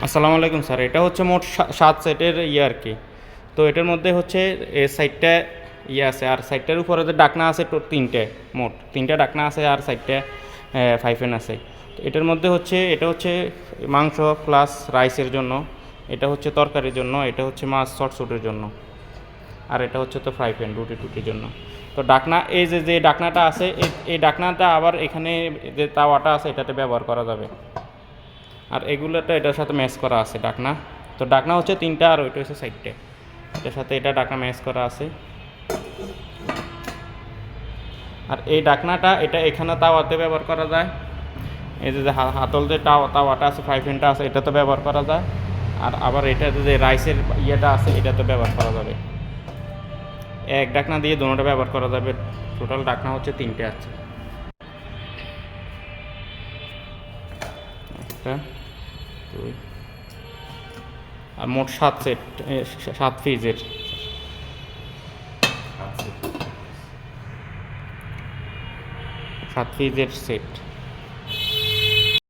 আসসালামু আলাইকুম স্যার। এটা হচ্ছে মোট ৭ সেটের ইয়ে আর কি। তো এটার মধ্যে হচ্ছে এ সাইডটা ইয়ে আছে, আর সাইডটার উপরে যে ডাকনা আছে ৩টে, মোট ৩টা ডাকনা আছে, আর সাইডটা 5 আছে। তো এটার মধ্যে হচ্ছে এটা হচ্ছে মাংস প্লাস রাইসের জন্য, এটা হচ্ছে তরকারির জন্য, এটা হচ্ছে মাছ চটচটের জন্য, আর এটা হচ্ছে তো ফ্রাই প্যান রুটি টুটির জন্য। তো ডাকনা এই যে ডাকনাটা আছে, এই ডাকনাটা আবার এখানে যে তাওয়াটা আছে এটাতে ব্যবহার করা যাবে। আর এগুলোটা এটার সাথে ম্যাচ করা আছে ডাকনা। তো ডাকনা হচ্ছে 3টা, আর ওইটা হচ্ছে 4টে। এটার সাথে এটা ডাকনা ম্যাচ করা আছে। আর এই ডাকনাটা এটা এখানে তাওয়াতে ব্যবহার করা যায়। এই যে হাতল যে তাওয়াটা আছে, ফ্রাই প্যানটা আছে, এটাতে ব্যবহার করা যায়। আর আবার এটাতে যে রাইসের ইয়েটা আছে এটাতে ব্যবহার করা যাবে। এক ডাকনা দিয়ে দুটোটা ব্যবহার করা যাবে। টোটাল ডাকনা হচ্ছে 3টে আছে। একটা, দুই, আর মোট 7 সেট, 7 পিসের 7 পিসের সেট।